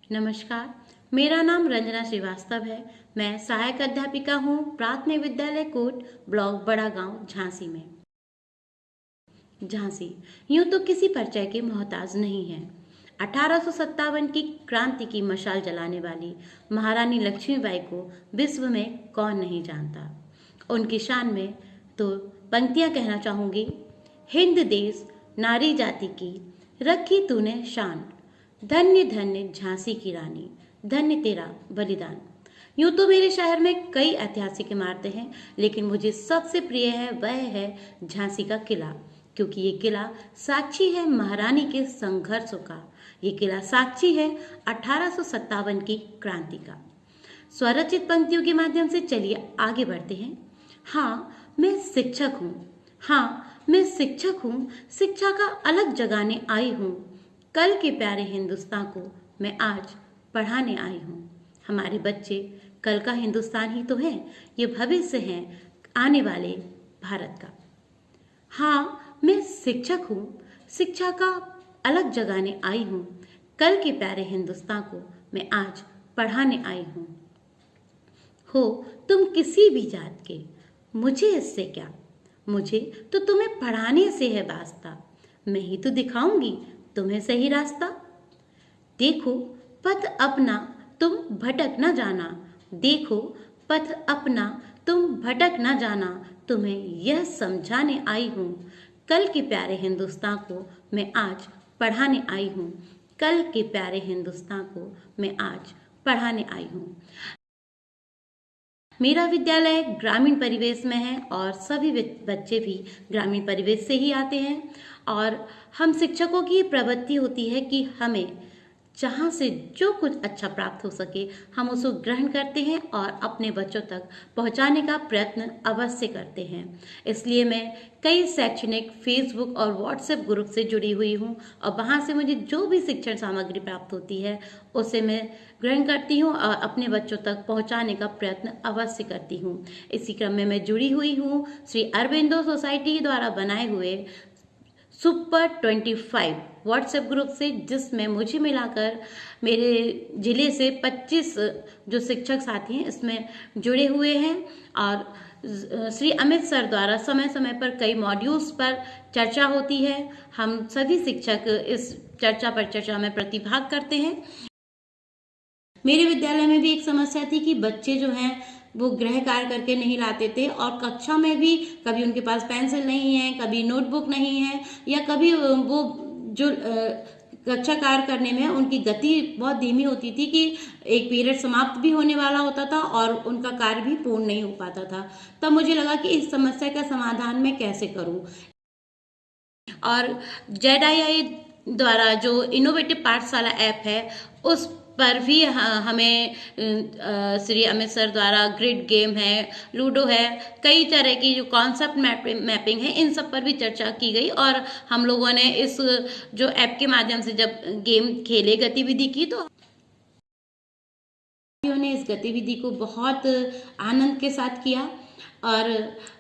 नमस्कार, मेरा नाम रंजना श्रीवास्तव है। मैं सहायक अध्यापिका हूँ प्राथमिक विद्यालय कोट, ब्लॉक बड़ा गांव, झांसी में। झांसी यूं तो किसी परिचय के मोहताज नहीं है। 1857 की क्रांति की मशाल जलाने वाली महारानी लक्ष्मीबाई को विश्व में कौन नहीं जानता। उनकी शान में तो पंक्तियां कहना चाहूंगी। हिंद देश नारी जाति की रखी तूने शान, धन्य धन्य झांसी की रानी, धन्य तेरा बलिदान। यूं तो मेरे शहर में कई ऐतिहासिक इमारतें हैं, लेकिन मुझे सबसे प्रिय है वह है झांसी का किला, क्योंकि ये किला साक्षी है महारानी के संघर्षों का। ये किला साक्षी है 1857 की क्रांति का। स्वरचित पंक्तियों के माध्यम से चलिए आगे बढ़ते हैं। हाँ, मैं शिक्षक हूँ। हाँ, मैं शिक्षक हूँ। शिक्षा का अलग जगाने आई हूँ। कल के प्यारे हिंदुस्तान को मैं आज पढ़ाने आई हूँ। हमारे बच्चे कल का हिंदुस्तान ही तो हैं। ये भविष्य है आने वाले भारत का। हाँ, मैं शिक्षक हूँ। शिक्षा का अलग जगाने आई हूँ। कल के प्यारे हिंदुस्तान को मैं आज पढ़ाने आई हूँ। हो तुम किसी भी जात के, मुझे इससे क्या, मुझे तो तुम्हें पढ़ाने से है वास्ता। मैं ही तो दिखाऊंगी तुम्हें सही रास्ता। देखो पथ अपना तुम भटक न जाना। देखो पथ अपना तुम भटक न जाना। तुम्हें यह समझाने आई हूँ। कल के प्यारे हिंदुस्तान को मैं आज पढ़ाने आई हूँ। कल के प्यारे हिंदुस्तान को मैं आज पढ़ाने आई हूँ। मेरा विद्यालय ग्रामीण परिवेश में है और सभी बच्चे भी ग्रामीण परिवेश से ही आते हैं। और हम शिक्षकों की प्रवृत्ति होती है कि हमें जहाँ से जो कुछ अच्छा प्राप्त हो सके हम उसको ग्रहण करते हैं और अपने बच्चों तक पहुँचाने का प्रयत्न अवश्य करते हैं। इसलिए मैं कई शैक्षणिक फेसबुक और व्हाट्सएप ग्रुप से जुड़ी हुई हूँ और वहाँ से मुझे जो भी शिक्षण सामग्री प्राप्त होती है उसे मैं ग्रहण करती हूँ और अपने बच्चों तक पहुँचाने का प्रयत्न अवश्य करती हूँ। इसी क्रम में मैं जुड़ी हुई हूँ श्री अरबिंदो सोसाइटी द्वारा बनाए हुए सुपर 25 व्हाट्सएप ग्रुप से, जिसमें मुझे मिलाकर मेरे जिले से 25 जो शिक्षक साथी हैं इसमें जुड़े हुए हैं। और श्री अमित सर द्वारा समय समय पर कई मॉड्यूल्स पर चर्चा होती है। हम सभी शिक्षक इस चर्चा में प्रतिभाग करते हैं। मेरे विद्यालय में भी एक समस्या थी कि बच्चे जो हैं वो गृह कार्य करके नहीं लाते थे और कक्षा में भी कभी उनके पास पेंसिल नहीं है, कभी नोटबुक नहीं है, या कभी वो जो कक्षा कार्य करने में उनकी गति बहुत धीमी होती थी कि एक पीरियड समाप्त भी होने वाला होता था और उनका कार्य भी पूर्ण नहीं हो पाता था। तब मुझे लगा कि इस समस्या का समाधान मैं कैसे करूं। और ZII द्वारा जो इनोवेटिव पाठशाला ऐप है उस पर भी हमें श्री अमित सर द्वारा ग्रिड गेम है, लूडो है, कई तरह की जो कॉन्सेप्ट मैपिंग है, इन सब पर भी चर्चा की गई। और हम लोगों ने इस जो ऐप के माध्यम से जब गेम खेले, गतिविधि की, तो ने इस गतिविधि को बहुत आनंद के साथ किया। और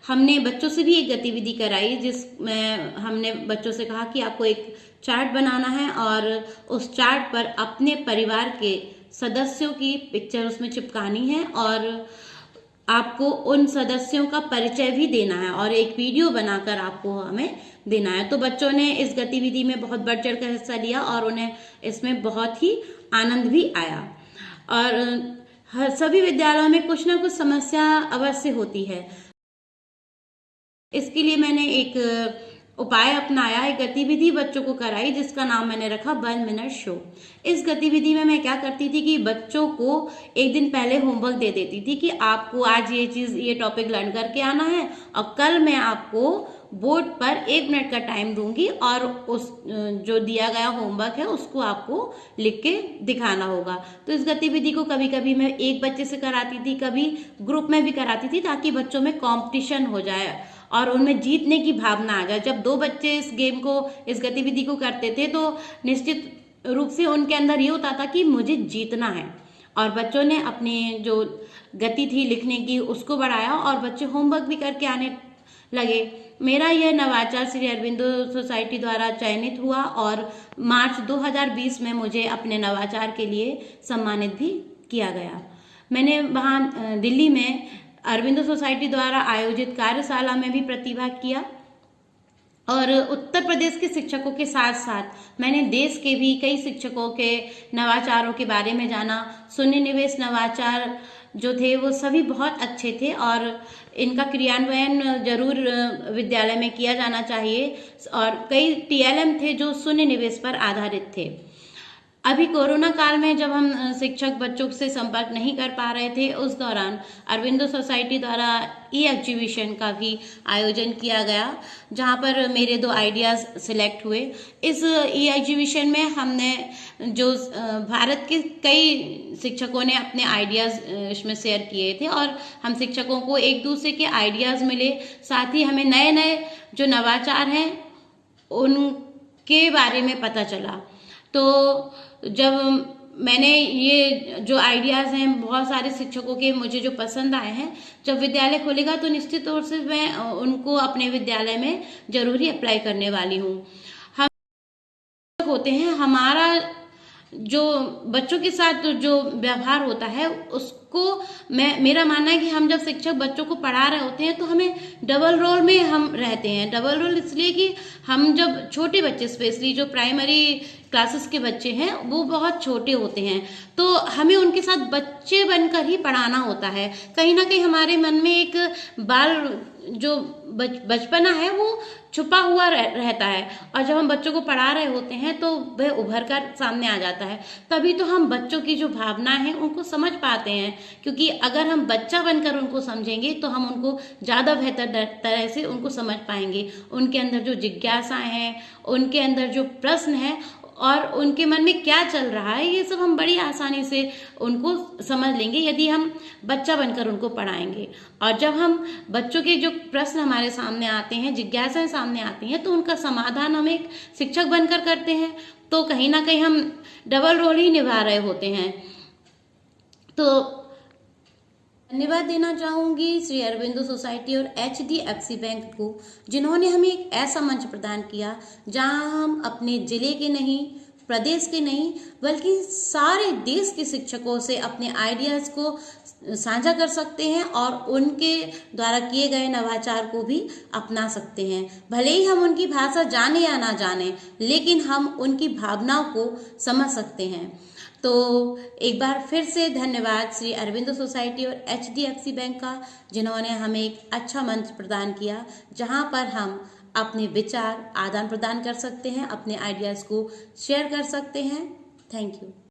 हमने बच्चों से भी एक गतिविधि कराई जिसमें हमने बच्चों से कहा कि आपको एक चार्ट बनाना है और उस चार्ट पर अपने परिवार के सदस्यों की पिक्चर उसमें चिपकानी है और आपको उन सदस्यों का परिचय भी देना है और एक वीडियो बनाकर आपको हमें देना है। तो बच्चों ने इस गतिविधि में बहुत बढ़ चढ़ कर हिस्सा लिया और उन्हें इसमें बहुत ही आनंद भी आया। और सभी विद्यालयों में कुछ ना कुछ समस्या अवश्य होती है। इसके लिए मैंने एक उपाय अपनाया, एक गतिविधि बच्चों को कराई जिसका नाम मैंने रखा 1 मिनट शो। इस गतिविधि में मैं क्या करती थी कि बच्चों को एक दिन पहले होमवर्क दे देती थी कि आपको आज ये टॉपिक लर्न करके आना है और कल मैं आपको बोर्ड पर 1 मिनट का टाइम दूंगी और उस जो दिया गया होमवर्क है उसको आपको लिख के दिखाना होगा। तो इस गतिविधि को कभी कभी मैं एक बच्चे से कराती थी, कभी ग्रुप में भी कराती थी, ताकि बच्चों में कॉम्पिटिशन हो जाए और उनमें जीतने की भावना आ जाए। जब 2 बच्चे इस गतिविधि को करते थे तो निश्चित रूप से उनके अंदर ये होता था कि मुझे जीतना है। और बच्चों ने अपनी जो गति थी लिखने की उसको बढ़ाया और बच्चे होमवर्क भी करके आने लगे। मेरा यह नवाचार श्री अरविंदो सोसाइटी द्वारा चयनित हुआ और मार्च 2020 में मुझे अपने नवाचार के लिए सम्मानित भी किया गया। मैंने वहाँ दिल्ली में अरविंदो सोसाइटी द्वारा आयोजित कार्यशाला में भी प्रतिभाग किया और उत्तर प्रदेश के शिक्षकों के साथ साथ मैंने देश के भी कई शिक्षकों के नवाचारों के बारे में जाना। शून्य निवेश नवाचार जो थे वो सभी बहुत अच्छे थे और इनका क्रियान्वयन जरूर विद्यालय में किया जाना चाहिए और कई TLM थे जो शून्य निवेश पर आधारित थे। अभी कोरोना काल में जब हम शिक्षक बच्चों से संपर्क नहीं कर पा रहे थे, उस दौरान अरविंदो सोसाइटी द्वारा एग्जीबिशन का भी आयोजन किया गया, जहां पर मेरे 2 आइडियाज़ सिलेक्ट हुए। इस एग्जीबिशन में हमने जो भारत के कई शिक्षकों ने अपने आइडियाज़ इसमें शेयर किए थे और हम शिक्षकों को एक दूसरे के आइडियाज़ मिले, साथ ही हमें नए नए जो नवाचार हैं उनके बारे में पता चला। तो जब मैंने ये जो आइडियाज़ हैं बहुत सारे शिक्षकों के मुझे जो पसंद आए हैं, जब विद्यालय खुलेगा तो निश्चित तौर से मैं उनको अपने विद्यालय में जरूर ही अप्लाई करने वाली हूँ। हम होते हैं, हमारा जो बच्चों के साथ जो व्यवहार होता है उसको मेरा मानना है कि हम जब शिक्षक बच्चों को पढ़ा रहे होते हैं तो हमें डबल रोल में हम रहते हैं। डबल रोल इसलिए कि हम जब छोटे बच्चे, स्पेशली जो प्राइमरी क्लासेस के बच्चे हैं वो बहुत छोटे होते हैं, तो हमें उनके साथ बच्चे बनकर ही पढ़ाना होता है। कहीं ना कहीं हमारे मन में एक बाल जो बचपना है वो छुपा हुआ रहता है और जब हम बच्चों को पढ़ा रहे होते हैं तो वह उभर कर सामने आ जाता है। तभी तो हम बच्चों की जो भावनाएं हैं उनको समझ पाते हैं, क्योंकि अगर हम बच्चा बनकर उनको समझेंगे तो हम उनको ज़्यादा बेहतर तरह से उनको समझ पाएंगे। उनके अंदर जो जिज्ञासाएं हैं, उनके अंदर जो प्रश्न है और उनके मन में क्या चल रहा है, ये सब हम बड़ी आसानी से उनको समझ लेंगे यदि हम बच्चा बनकर उनको पढ़ाएंगे। और जब हम बच्चों के जो प्रश्न हमारे सामने आते हैं, जिज्ञासाएं सामने आती हैं, तो उनका समाधान हम एक शिक्षक बनकर करते हैं, तो कहीं ना कहीं हम डबल रोल ही निभा रहे होते हैं। तो धन्यवाद देना चाहूंगी श्री अरविंदो सोसाइटी और HDFC बैंक को, जिन्होंने हमें एक ऐसा मंच प्रदान किया जहां हम अपने जिले के नहीं, प्रदेश के नहीं, बल्कि सारे देश के शिक्षकों से अपने आइडियाज़ को साझा कर सकते हैं और उनके द्वारा किए गए नवाचार को भी अपना सकते हैं। भले ही हम उनकी भाषा जाने या ना जाने, लेकिन हम उनकी भावनाओं को समझ सकते हैं। तो एक बार फिर से धन्यवाद श्री अरविंदो सोसाइटी और HDFC बैंक का, जिन्होंने हमें एक अच्छा मंच प्रदान किया जहां पर हम अपने विचार आदान प्रदान कर सकते हैं, अपने आइडियाज़ को शेयर कर सकते हैं। Thank you.